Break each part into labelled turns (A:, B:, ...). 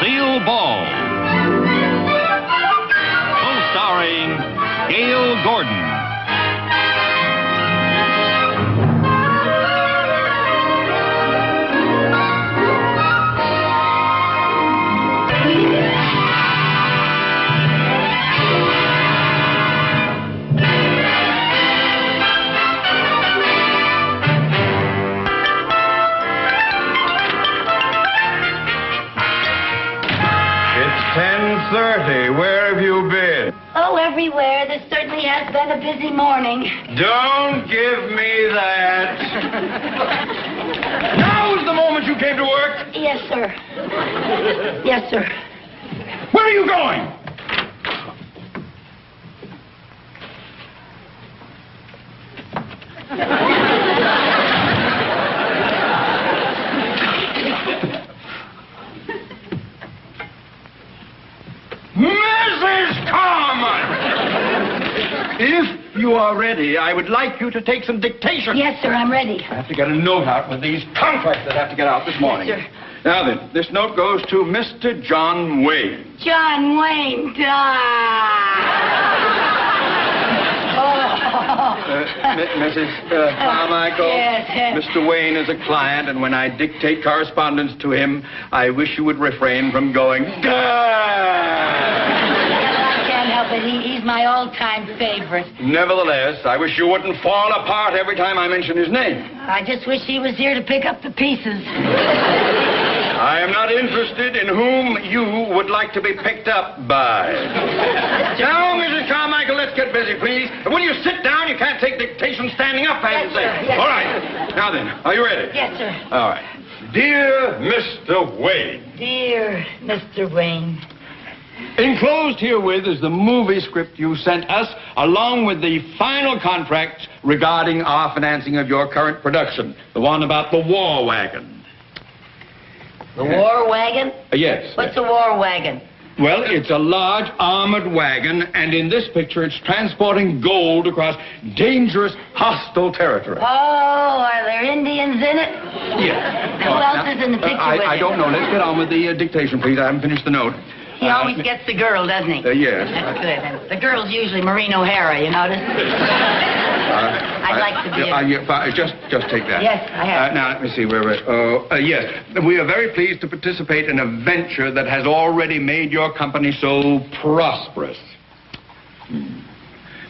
A: Lucille Ball. Co-starring Gail Gordon.
B: It's 10:30. Where have you been?
C: Oh, everywhere. This certainly has been a busy morning.
B: Don't give me that. Now's the moment you came to work.
C: Yes, sir. Yes, sir.
B: Where are you going? Mrs. Carmen! If you are ready, I would like you to take some dictation.
C: Yes, sir, I'm ready.
B: I have to get a note out with these contracts that have to get out this morning.
C: Yes, sir.
B: Now then, this note goes to Mr. John Wayne.
C: John Wayne
B: Mrs. Carmichael,
C: Yes.
B: Mr. Wayne is a client, and when I dictate correspondence to him, I wish you would refrain from going,
C: I can't help it. He's my all-time favorite.
B: Nevertheless, I wish you wouldn't fall apart every time I mention his name.
C: I just wish he was here to pick up the pieces.
B: I am not interested in whom you would like to be picked up by. Now, Mrs. Carmichael, let's get busy, please. Will you sit down? You can't take dictation standing up, I
C: Yes,
B: say.
C: sir. Yes,
B: All
C: sir.
B: right. Now then, are you ready?
C: Yes, sir.
B: All right. Dear Mr. Wayne,
C: Dear Mr. Wayne.
B: enclosed herewith is the movie script you sent us, along with the final contract regarding our financing of your current production, the one about the war wagon.
C: The war wagon?
B: Yes.
C: What's a war wagon?
B: Well, it's a large armored wagon, and in this picture, it's transporting gold across dangerous, hostile territory.
C: Oh, are there Indians in it?
B: Yes.
C: Who else is in the picture with
B: I
C: you?
B: don't know. Let's get on with the dictation, please. I haven't finished the note.
C: He always gets the girl, doesn't he?
B: Yes.
C: That's good. And the girl's usually Maureen O'Hara, you notice? I'd like to be
B: Just take that.
C: Yes, I have.
B: Now, let me see where we're... yes. We are very pleased to participate in a venture that has already made your company so prosperous.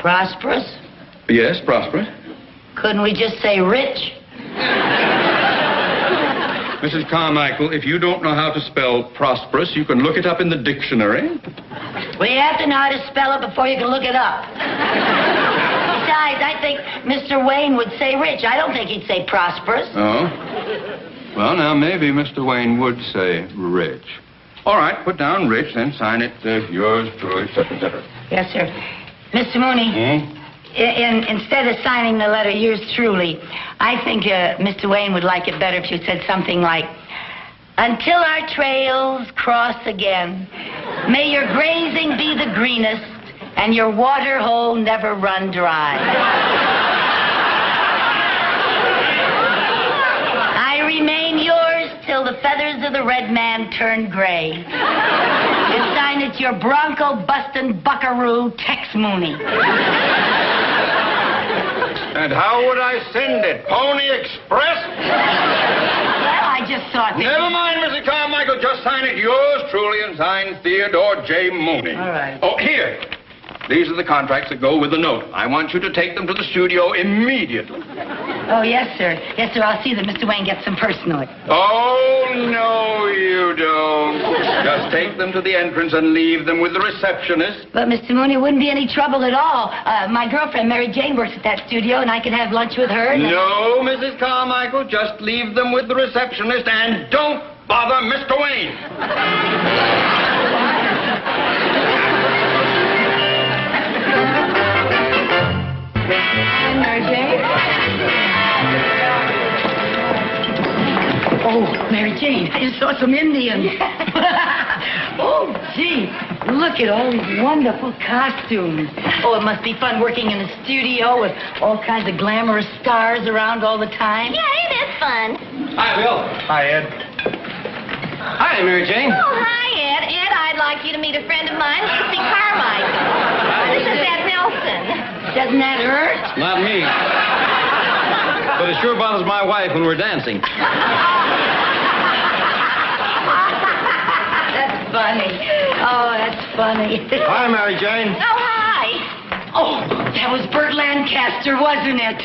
C: Prosperous?
B: Yes, prosperous.
C: Couldn't we just say rich?
B: Mrs. Carmichael, if you don't know how to spell prosperous, you can look it up in the dictionary.
C: Well, you have to know how to spell it before you can look it up. Besides, I think Mr. Wayne would say rich. I don't think he'd say prosperous.
B: Oh? Well, now, maybe Mr. Wayne would say rich. All right, put down rich, then sign it, yours truly, et cetera, et cetera.
C: Yes, sir. Mr. Mooney, instead of signing the letter, yours truly, I think Mr. Wayne would like it better if you said something like, until our trails cross again, may your grazing be the greenest, and your water hole never run dry. I remain yours till the feathers of the red man turn gray. And sign it your bronco-bustin' buckaroo, Tex Mooney.
B: And how would I send it? Pony Express?
C: Well, I just thought that...
B: Never mind, Mrs. Carmichael. Just sign it yours truly and sign Theodore J. Mooney.
C: All right.
B: Oh, here. These are the contracts that go with the note. I want you to take them to the studio immediately.
C: Oh, yes, sir. Yes, sir. I'll see that Mr. Wayne gets them personally.
B: Oh, no, you don't. Just take them to the entrance and leave them with the receptionist.
C: But, Mr. Mooney, it wouldn't be any trouble at all. My girlfriend, Mary Jane, works at that studio, and I could have lunch with her.
B: No, Mrs. Carmichael. Just leave them with the receptionist and don't bother Mr. Wayne.
C: Mary Jane? Oh, Mary Jane, I just saw some Indians. Oh, gee, look at all these wonderful costumes. Oh, it must be fun working in a studio with all kinds of glamorous stars around all the time.
D: Yeah, ain't it fun?
B: Hi, Bill.
E: Hi, Ed.
B: Hi, Mary Jane.
D: Oh, hi, Ed. Ed, I'd like you to meet a friend of mine, Lucy Carmichael. This is Ed Nelson.
C: Doesn't that hurt?
B: Not me. But it sure bothers my wife when we're dancing.
C: That's funny. Oh, that's funny.
B: Hi, Mary Jane.
D: Oh, hi.
C: Oh, that was Burt Lancaster, wasn't it?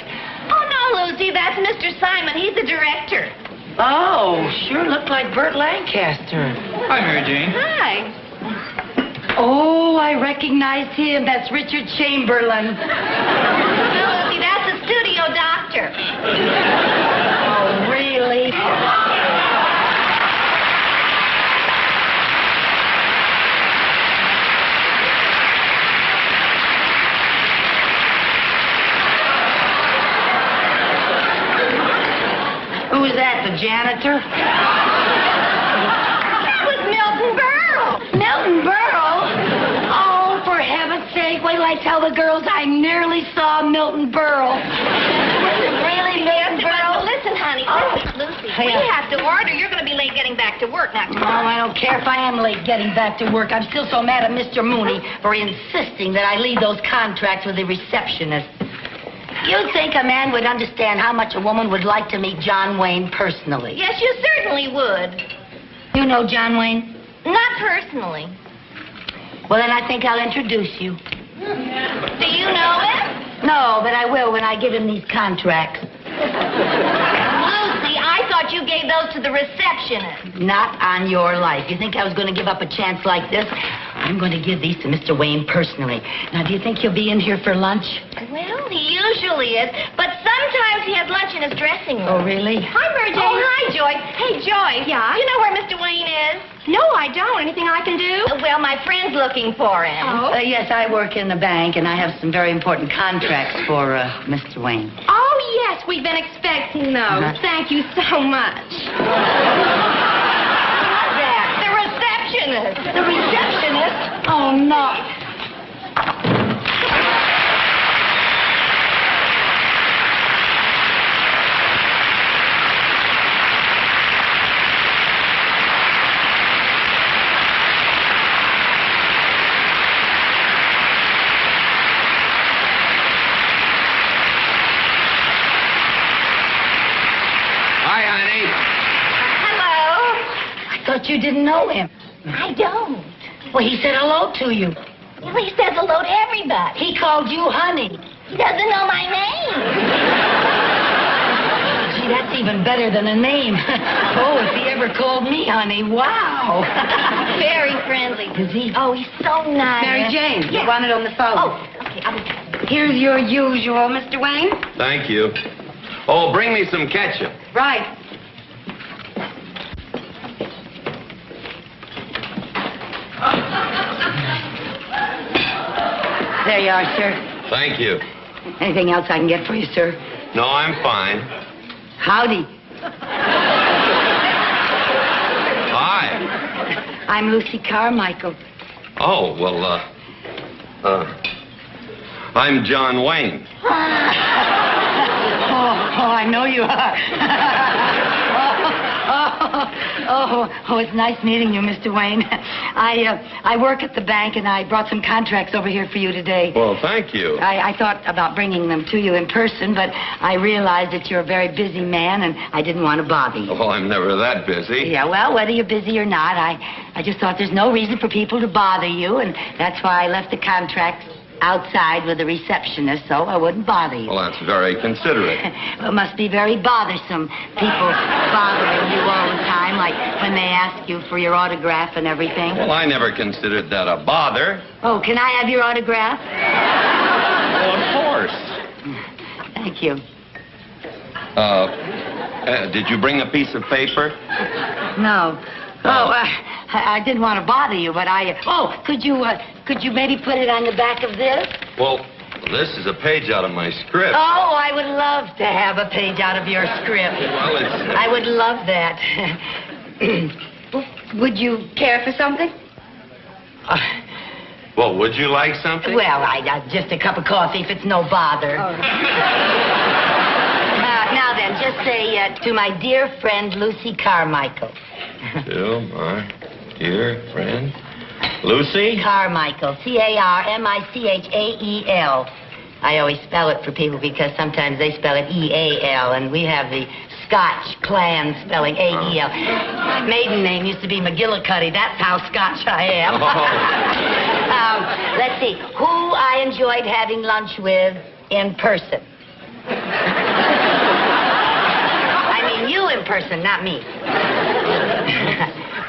D: Oh, no, Lucy, that's Mr. Simon. He's the director.
C: Oh, sure looked like Burt Lancaster.
B: Hi, Mary Jane.
D: Hi.
C: Oh, I recognize him. That's Richard Chamberlain.
D: No, Lucy, that's the studio doctor.
C: Oh, really? Who was that, the janitor?
D: That was Milton Berle.
C: Milton Berle? Oh, for heaven's sake, wait till I tell the girls I nearly saw Milton Berle. Really, Milton Berle?
D: Listen, honey. Lucy, we have to order. You're going to be late getting back to work now.
C: Oh, I don't care if I am late getting back to work. I'm still so mad at Mr. Mooney for insisting that I leave those contracts with the receptionist. You'd think a man would understand how much a woman would like to meet John Wayne personally.
D: Yes, you certainly would.
C: You know John Wayne?
D: Not personally.
C: Well, then I think I'll introduce you.
D: Do you know him?
C: No, but I will when I give him these contracts.
D: Lucy, I thought you gave those to the receptionist.
C: Not on your life. You think I was going to give up a chance like this? I'm going to give these to Mr. Wayne personally. Now, do you think he'll be in here for lunch?
D: Well, he usually is, but sometimes he has lunch in his dressing room.
C: Oh, really?
D: Hi, Mary Jane. Oh, hi, Joy. Hey, Joy.
E: Yeah?
D: Do you know where Mr. Wayne is?
E: No, I don't. Anything I can do?
D: Well, my friend's looking for him.
E: Oh?
C: Yes, I work in the bank, and I have some very important contracts for Mr. Wayne.
E: Oh, yes, we've been expecting those. Thank you so much.
D: That, the receptionist.
C: The receptionist? Oh, no. Thought you didn't know him.
D: I don't.
C: Well, he said hello to you.
D: Well, he says hello to everybody.
C: He called you honey.
D: He doesn't know my name.
C: Gee, that's even better than a name. Oh, if he ever called me honey, wow.
D: Very friendly.
C: Is he?
D: Oh, he's so nice.
C: Mary Jane,
D: Yeah.
C: you want it on the phone.
D: Oh, okay.
C: Here's your usual, Mr. Wayne.
B: Thank you. Oh, bring me some ketchup.
C: Right. There you are, sir.
B: Thank you.
C: Anything else I can get for you, sir?
B: No, I'm fine.
C: Howdy.
B: Hi.
C: I'm Lucy Carmichael.
B: Oh, well, I'm John Wayne.
C: Oh, I know you are. Oh, it's nice meeting you, Mr. Wayne. I work at the bank, and I brought some contracts over here for you today.
B: Well, thank you.
C: I thought about bringing them to you in person, but I realized that you're a very busy man, and I didn't want to bother you.
B: Oh, I'm never that busy.
C: Yeah, well, whether you're busy or not, I just thought there's no reason for people to bother you, and that's why I left the contracts outside with the receptionist, so I wouldn't bother you.
B: Well, that's very considerate.
C: Well, it must be very bothersome, people bothering you all the time, like when they ask you for your autograph and everything.
B: Well, I never considered that a bother.
C: Oh, can I have your autograph?
B: Well, of course.
C: Thank you.
B: Did you bring a piece of paper?
C: No. Oh, I didn't want to bother you, but could you maybe put it on the back of this?
B: Well, this is a page out of my script.
C: Oh, I would love to have a page out of your script.
B: Well,
C: I would love that. Would you care for something?
B: Well, would you like something?
C: Well, just a cup of coffee if it's no bother.
E: Oh.
C: Now then, just say to my dear friend Lucy Carmichael.
B: to my dear friend, Lucy.
C: Carmichael. Carmichael. I always spell it for people because sometimes they spell it E-A-L, and we have the Scotch clan spelling A-E-L. My maiden name used to be McGillicuddy. That's how Scotch I am. Let's see. Who I enjoyed having lunch with in person. I mean you in person, not me.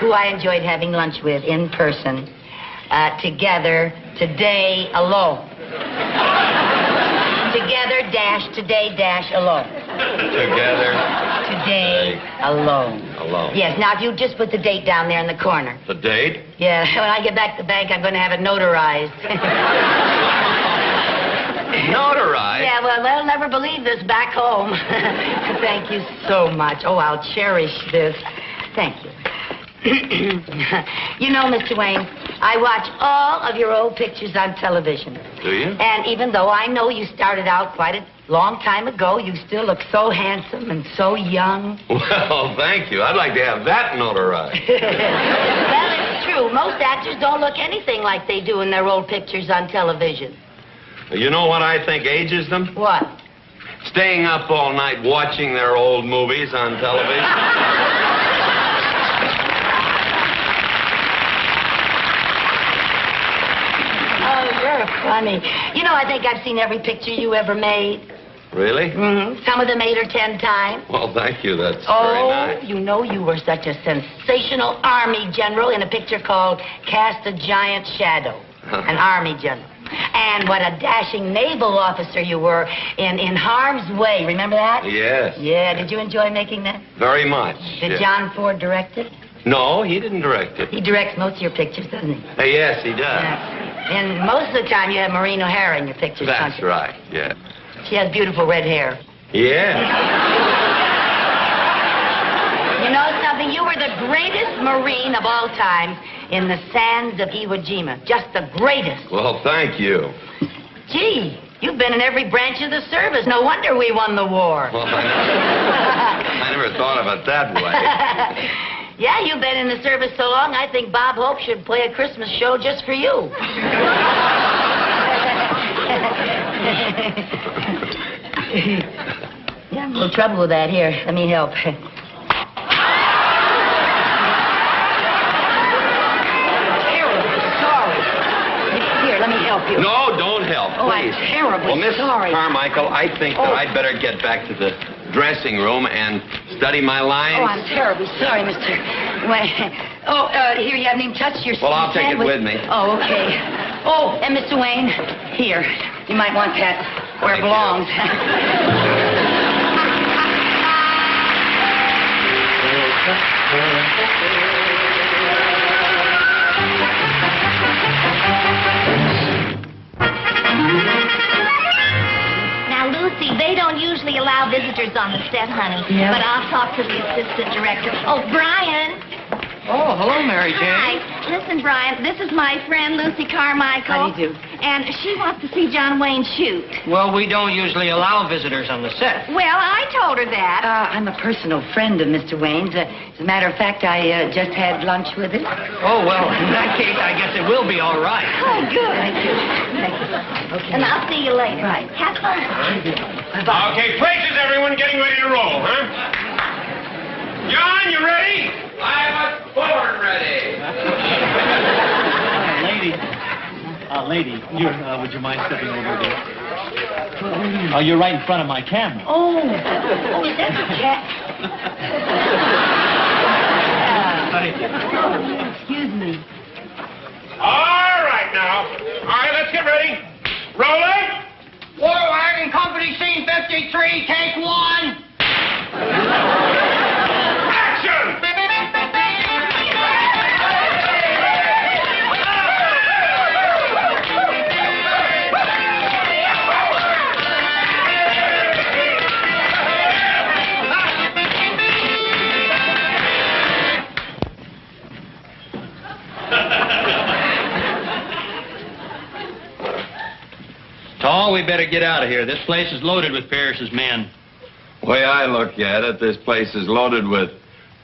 C: Who I enjoyed having lunch with in person. Together, today, alone. Together, dash, today, dash, alone.
B: Together.
C: Today, alone.
B: Alone.
C: Yes, now if you just put the date down there in the corner.
B: The date?
C: Yeah, when I get back to the bank, I'm going to have it notarized.
B: Notarized?
C: Yeah, well, they'll never believe this back home. Thank you so much. Oh, I'll cherish this. Thank you. You know, Mr. Wayne, I watch all of your old pictures on television.
B: Do you?
C: And even though I know you started out quite a long time ago, you still look so handsome and so young.
B: Well, thank you. I'd like to have that notarized.
C: Well, it's true. Most actors don't look anything like they do in their old pictures on television.
B: You know what I think ages them?
C: What?
B: Staying up all night watching their old movies on television.
C: Oh, you're funny. You know, I think I've seen every picture you ever made.
B: Really?
C: Mm-hmm. Some of them 8 or 10 times.
B: Well, thank you. That's very
C: Oh,
B: nice.
C: you know you were such a sensational Army general in a picture called Cast a Giant Shadow. An Army general. And what a dashing naval officer you were in Harm's Way. Remember that?
B: Yes.
C: Yeah, did you enjoy making that?
B: Very much.
C: Did
B: yes.
C: John Ford direct it?
B: No, he didn't direct it.
C: He directs most of your pictures, doesn't he?
B: Yes, he does.
C: Yeah. And most of the time you have Maureen O'Hara in your pictures, don't
B: That's
C: you?
B: right, yeah.
C: She has beautiful red hair.
B: Yeah.
C: You know something? You were the greatest Marine of all time in the sands of Iwo Jima. Just the greatest.
B: Well, thank you.
C: Gee, you've been in every branch of the service. No wonder we won the war.
B: Well, I never thought of it that way.
C: Yeah, you've been in the service so long, I think Bob Hope should play a Christmas show just for you. Yeah, I'm a little trouble with that. Here, let me help. Sorry. Here, let me help you.
B: No, don't help,
C: Oh, I'm
B: please.
C: terribly
B: Well, Miss
C: sorry.
B: Carmichael, I think that I'd better get back to the dressing room and study my lines.
C: Oh, I'm terribly sorry, Mr. Wayne. Oh, here, you haven't even touched your
B: Well, I'll take it
C: sandwich.
B: with me.
C: Oh, okay. Oh, and Mr. Wayne, here. You might want that where it
B: Thank you.
C: belongs.
D: Now, Lucy, they don't usually allow visitors on the set, honey.
C: Yeah.
D: But I'll talk to the assistant director. Oh, Brian.
F: Oh, hello, Mary Jane.
D: Hi. Listen, Brian, this is my friend Lucy Carmichael.
C: How do you do?
D: And she wants to see John Wayne shoot.
F: Well, we don't usually allow visitors on the set.
D: Well, I told her that.
C: I'm a personal friend of Mr. Wayne's. As a matter of fact, I just had lunch with him.
F: Oh, well, in that case, I guess it will be all right.
D: Oh, good.
C: Thank you. Thank you. Okay.
D: And I'll see you later.
C: Right.
D: Have fun.
C: Bye-bye.
B: Okay, places, everyone getting ready to roll, huh? John, you ready? I was born ready.
G: Lady, would you mind stepping over there? Oh, you're right in front of my camera.
C: Oh, is that the cat?
G: Thank you.
C: Excuse me.
B: All right, now. All right, let's get ready. Rolling.
F: War Wagon Company, scene 53, take 1.
B: Action!
A: Tall, we better get out of here. This place is loaded with Parrish's men.
B: The way I look at it, this place is loaded with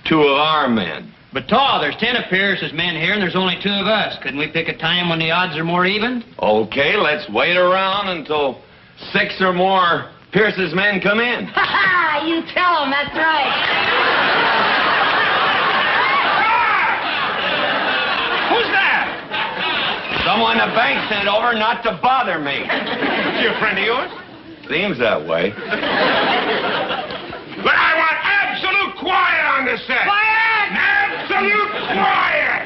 B: 2 of our men.
A: But, Tall, there's 10 of Pierce's men here, and there's only 2 of us. Couldn't we pick a time when the odds are more even?
B: Okay, let's wait around until 6 or more Pierce's men come in.
C: Ha ha! You tell him, that's right.
B: Who's that? Someone the bank sent over not to bother me.
F: Is he a friend of yours?
B: Seems that way.
F: But I want absolute quiet on the set.
C: Quiet!
F: Absolute quiet!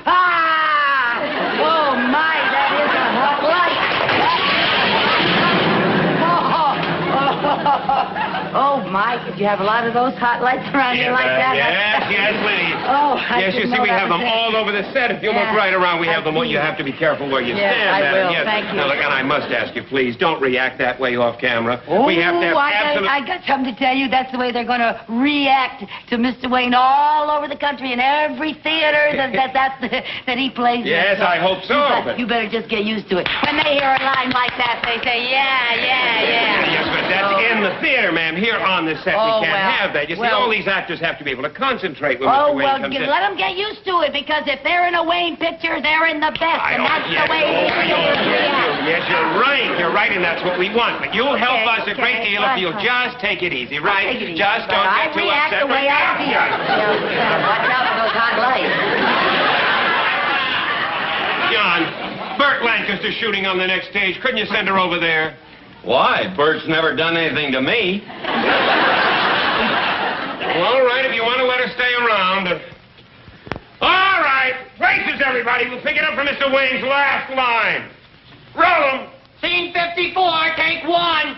C: Ah! Oh, my, that is a hot light. Oh, Mike, did you have a lot of those hot lights around here like that?
F: Yes, please.
C: Oh, I
F: Yes, you
C: didn't
F: see,
C: know
F: we
C: that
F: have
C: was
F: them
C: it.
F: all over the set. If you
C: Yeah,
F: look right around, we
C: I
F: have them.
C: see.
F: You have to be careful where you
C: Yes,
F: stand.
C: I
F: Madam.
C: will.
F: Yes.
C: Thank you.
F: Now, look, and I must ask you, please, don't react that way off camera.
C: Oh,
F: we have to have absolute...
C: I got something to tell you. That's the way they're going to react to Mr. Wayne all over the country in every theater that he plays
F: Yes,
C: in.
F: I hope so.
C: You better just get used to it. When they hear a line like that, they say, yeah.
F: Yes, but that's in the theater, ma'am. Here on the set,
C: Oh,
F: we can't
C: well,
F: have that. You see,
C: well.
F: all these actors have to be able to concentrate when
C: Oh,
F: Mr. Wayne
C: well,
F: comes in.
C: let them get used to it, because if they're in a Wayne picture, they're in the best, and that's the way they react.
F: Yes, you're right. You're right, and that's what we want. But you'll help us a great deal if you'll
C: fine.
F: just take it easy, right?
C: Take it easy,
F: Just
C: but
F: don't
C: I
F: get too
C: react
F: upset.
C: the way I feel. Watch out for those hot lights.
F: John, Burt Lancaster's shooting on the next stage. Couldn't you send her over there?
B: Why? Bert's never done anything to me.
F: Well, all right, if you want to let her stay around. All right. Races, everybody. We'll pick it up from Mr. Wayne's last line. Roll 'em. Scene 54, take 1.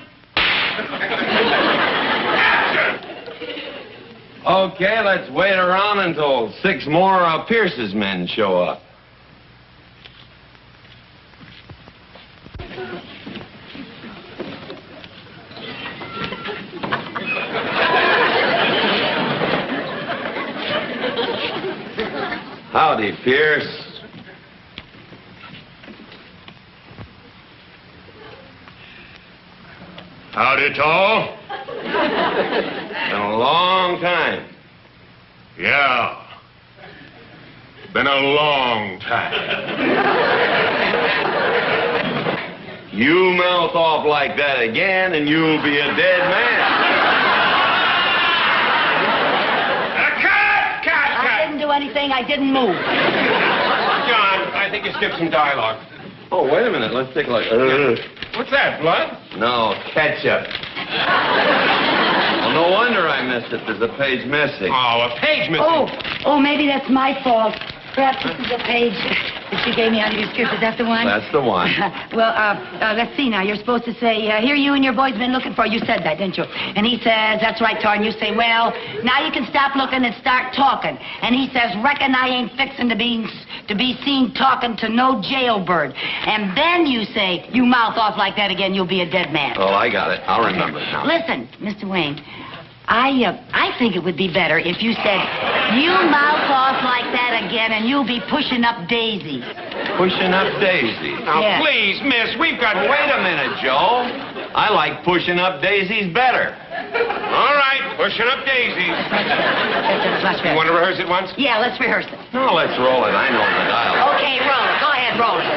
F: Action!
B: Okay, let's wait around until 6 more Pierce's men show up. Howdy, Pierce.
F: Howdy, Tall.
B: Been a long time.
F: Yeah. Been a long time.
B: You mouth off like that again, and you'll be a dead man.
C: I didn't do anything. I didn't move.
F: John, I think you skipped some dialogue.
B: Oh, wait a minute. Let's take a look.
F: What's that, blood?
B: No, ketchup. Well, no wonder I missed it. There's a page missing.
F: Oh, a page missing.
C: Oh, maybe that's my fault. Perhaps this is a page that you gave me out of your script. Is that the one?
B: That's the one.
C: Well, let's see now. You're supposed to say, here you and your boys been looking for. You said that, didn't you? And he says, that's right, Tar. And you say, well, now you can stop looking and start talking. And he says, reckon I ain't fixing to be seen talking to no jailbird. And then you say, you mouth off like that again, you'll be a dead man.
B: Oh, I got it. I'll remember it now.
C: Listen, Mr. Wayne, I think it would be better if you said, you mouth off like that again and you'll be pushing up daisies.
B: Pushing up daisies.
F: Now,
C: Yeah.
F: please, miss, we've got...
B: Wait a minute, Joe. I like pushing up daisies better.
F: All right, pushing up daisies.
C: Let's
F: You want to rehearse it once?
C: Yeah, let's rehearse it.
B: No, let's roll it. I know the dialogue.
C: Okay, roll it. Go ahead, roll it.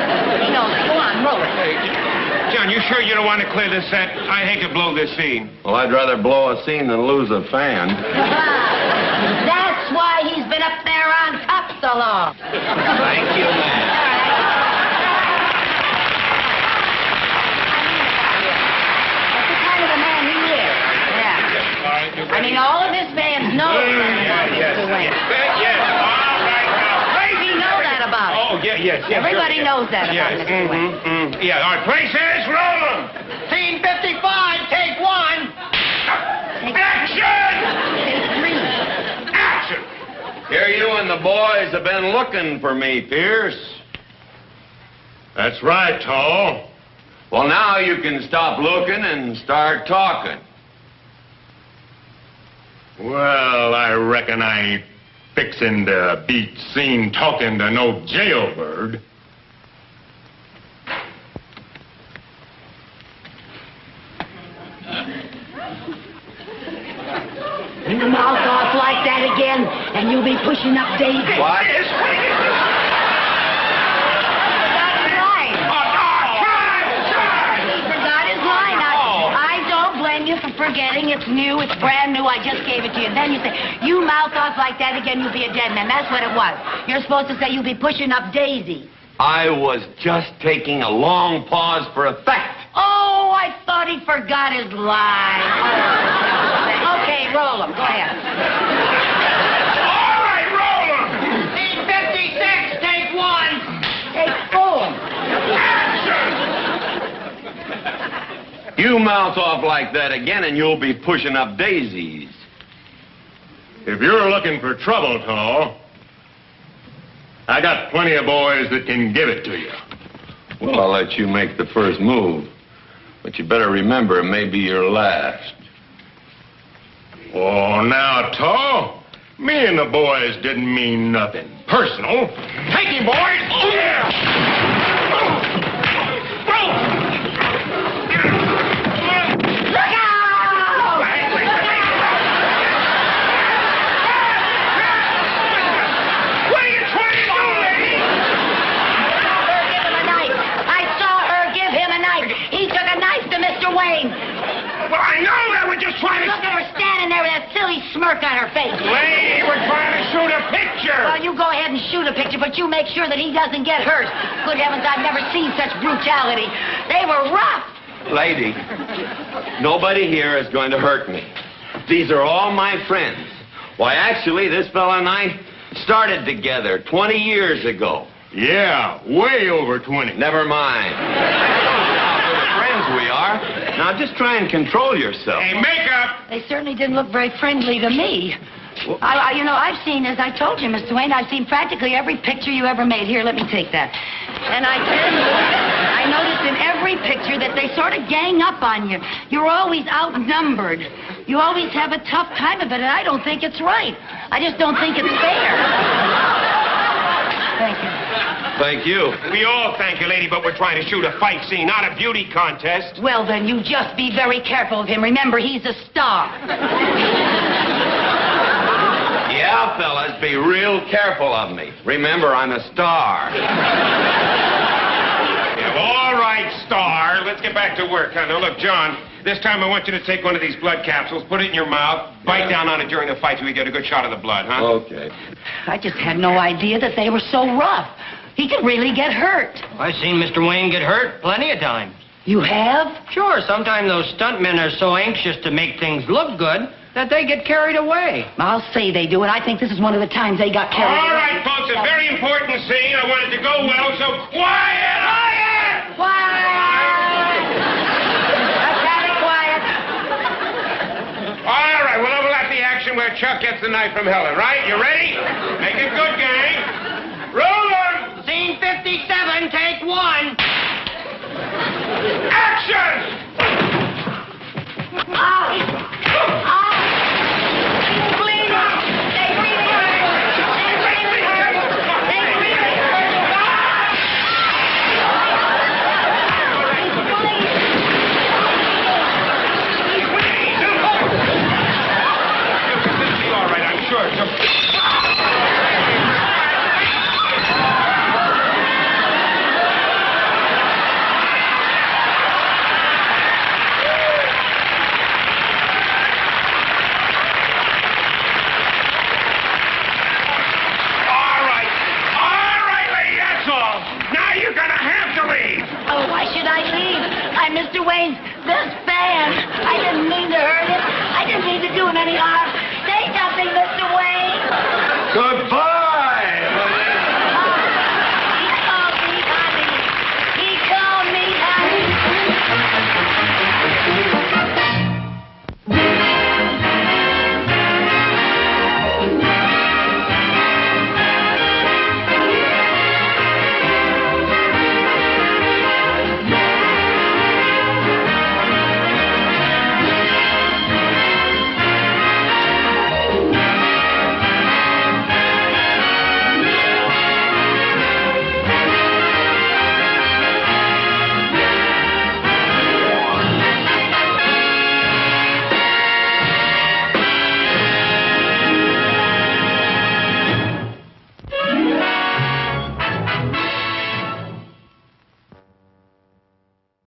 C: He knows it. Go on, roll it.
F: John, you sure you don't want to clear this set? I hate to blow this scene.
B: Well, I'd rather blow a scene than lose a fan.
C: That's why he's been up there on top so long.
B: Thank you, man.
C: That's the kind of a man he is. Yeah.
F: All right, you
C: I mean, all of his fans know about
F: Yes.
C: Mr. Wayne.
F: Yes. All right, now.
C: We know that about him.
F: Oh, yes.
C: Everybody
F: sure.
C: knows that about
F: Yes.
C: Mr. Wayne.
F: Yeah, all right, places, roll 'em.
G: Scene 55, take 1.
F: Action! Action!
B: Here you and the boys have been looking for me, Pierce.
F: That's right, Tall.
B: Well, now you can stop looking and start talking.
F: Well, I reckon I ain't fixing to be seen talking to no jailbird.
C: You mouth off like that again, and and you'll be pushing up Daisy.
B: What?
C: That's right. He forgot his line. I don't blame you for forgetting. It's new. It's brand new. I just gave it to you. Then you say, you mouth off like that again, you'll be a dead man. That's what it was. You're supposed to say you'll be pushing up Daisy.
B: I was just taking a long pause for effect.
C: Oh, I thought he forgot his line. Okay, roll him. Go ahead.
F: All right, roll 'em.
A: Scene 56, take one.
C: Take 4.
B: You mouth off like that again and you'll be pushing up daisies.
F: If you're looking for trouble, Tall, I got plenty of boys that can give it to you.
B: Well, I'll let you make the first move. But you better remember, it may be your last.
F: Oh, now, Tall, me and the boys didn't mean nothing personal. Take him, boys! Yeah!
C: Look out!
F: What are you trying to do, lady?
C: I saw her give him a knife. He took a knife to Mr. Wayne.
F: Well, I know that we're just trying to...
C: Look at her standing there with that silly smirk on her face.
F: Lady, we're trying to shoot a picture.
C: Well, you go ahead and shoot a picture, but you make sure that he doesn't get hurt. Good heavens, I've never seen such brutality. They were rough.
B: Lady, nobody here is going to hurt me. These are all my friends. Why, actually, this fella and I started together 20 years ago.
F: Yeah, way over 20.
B: Never mind. How good friends we are. Now, just try and control yourself.
F: Hey, makeup!
C: They certainly didn't look very friendly to me. I've seen, as I told you, Mr. Wayne, I've seen practically every picture you ever made. Here, let me take that. And I tell you, I noticed in every picture that they sort of gang up on you. You're always outnumbered. You always have a tough time of it, and I don't think it's right. I just don't think it's fair. Thank you.
B: Thank you.
F: We all thank you, lady, but we're trying to shoot a fight scene, not a beauty contest.
C: Well, then, you just be very careful of him. Remember, he's a star.
B: Yeah, fellas, be real careful of me. Remember, I'm a star.
F: Yeah, all right, Star. Let's get back to work. Now, look, John, this time I want you to take one of these blood capsules, put it in your mouth, bite down on it during the fight so we get a good shot of the blood, huh?
B: Okay.
C: I just had no idea that they were so rough. He could really get hurt.
A: I've seen Mr. Wayne get hurt plenty of times.
C: You have?
A: Sure, sometimes those stuntmen are so anxious to make things look good that they get carried away.
C: I'll say they do, and I think this is one of the times they got carried
F: All
C: away.
F: right, folks, a very important scene. I want it to go well, so quiet! Quiet!
C: Quiet! Let's have it quiet.
F: All right, we'll overlap the action where Chuck gets the knife from Helen, right? You ready?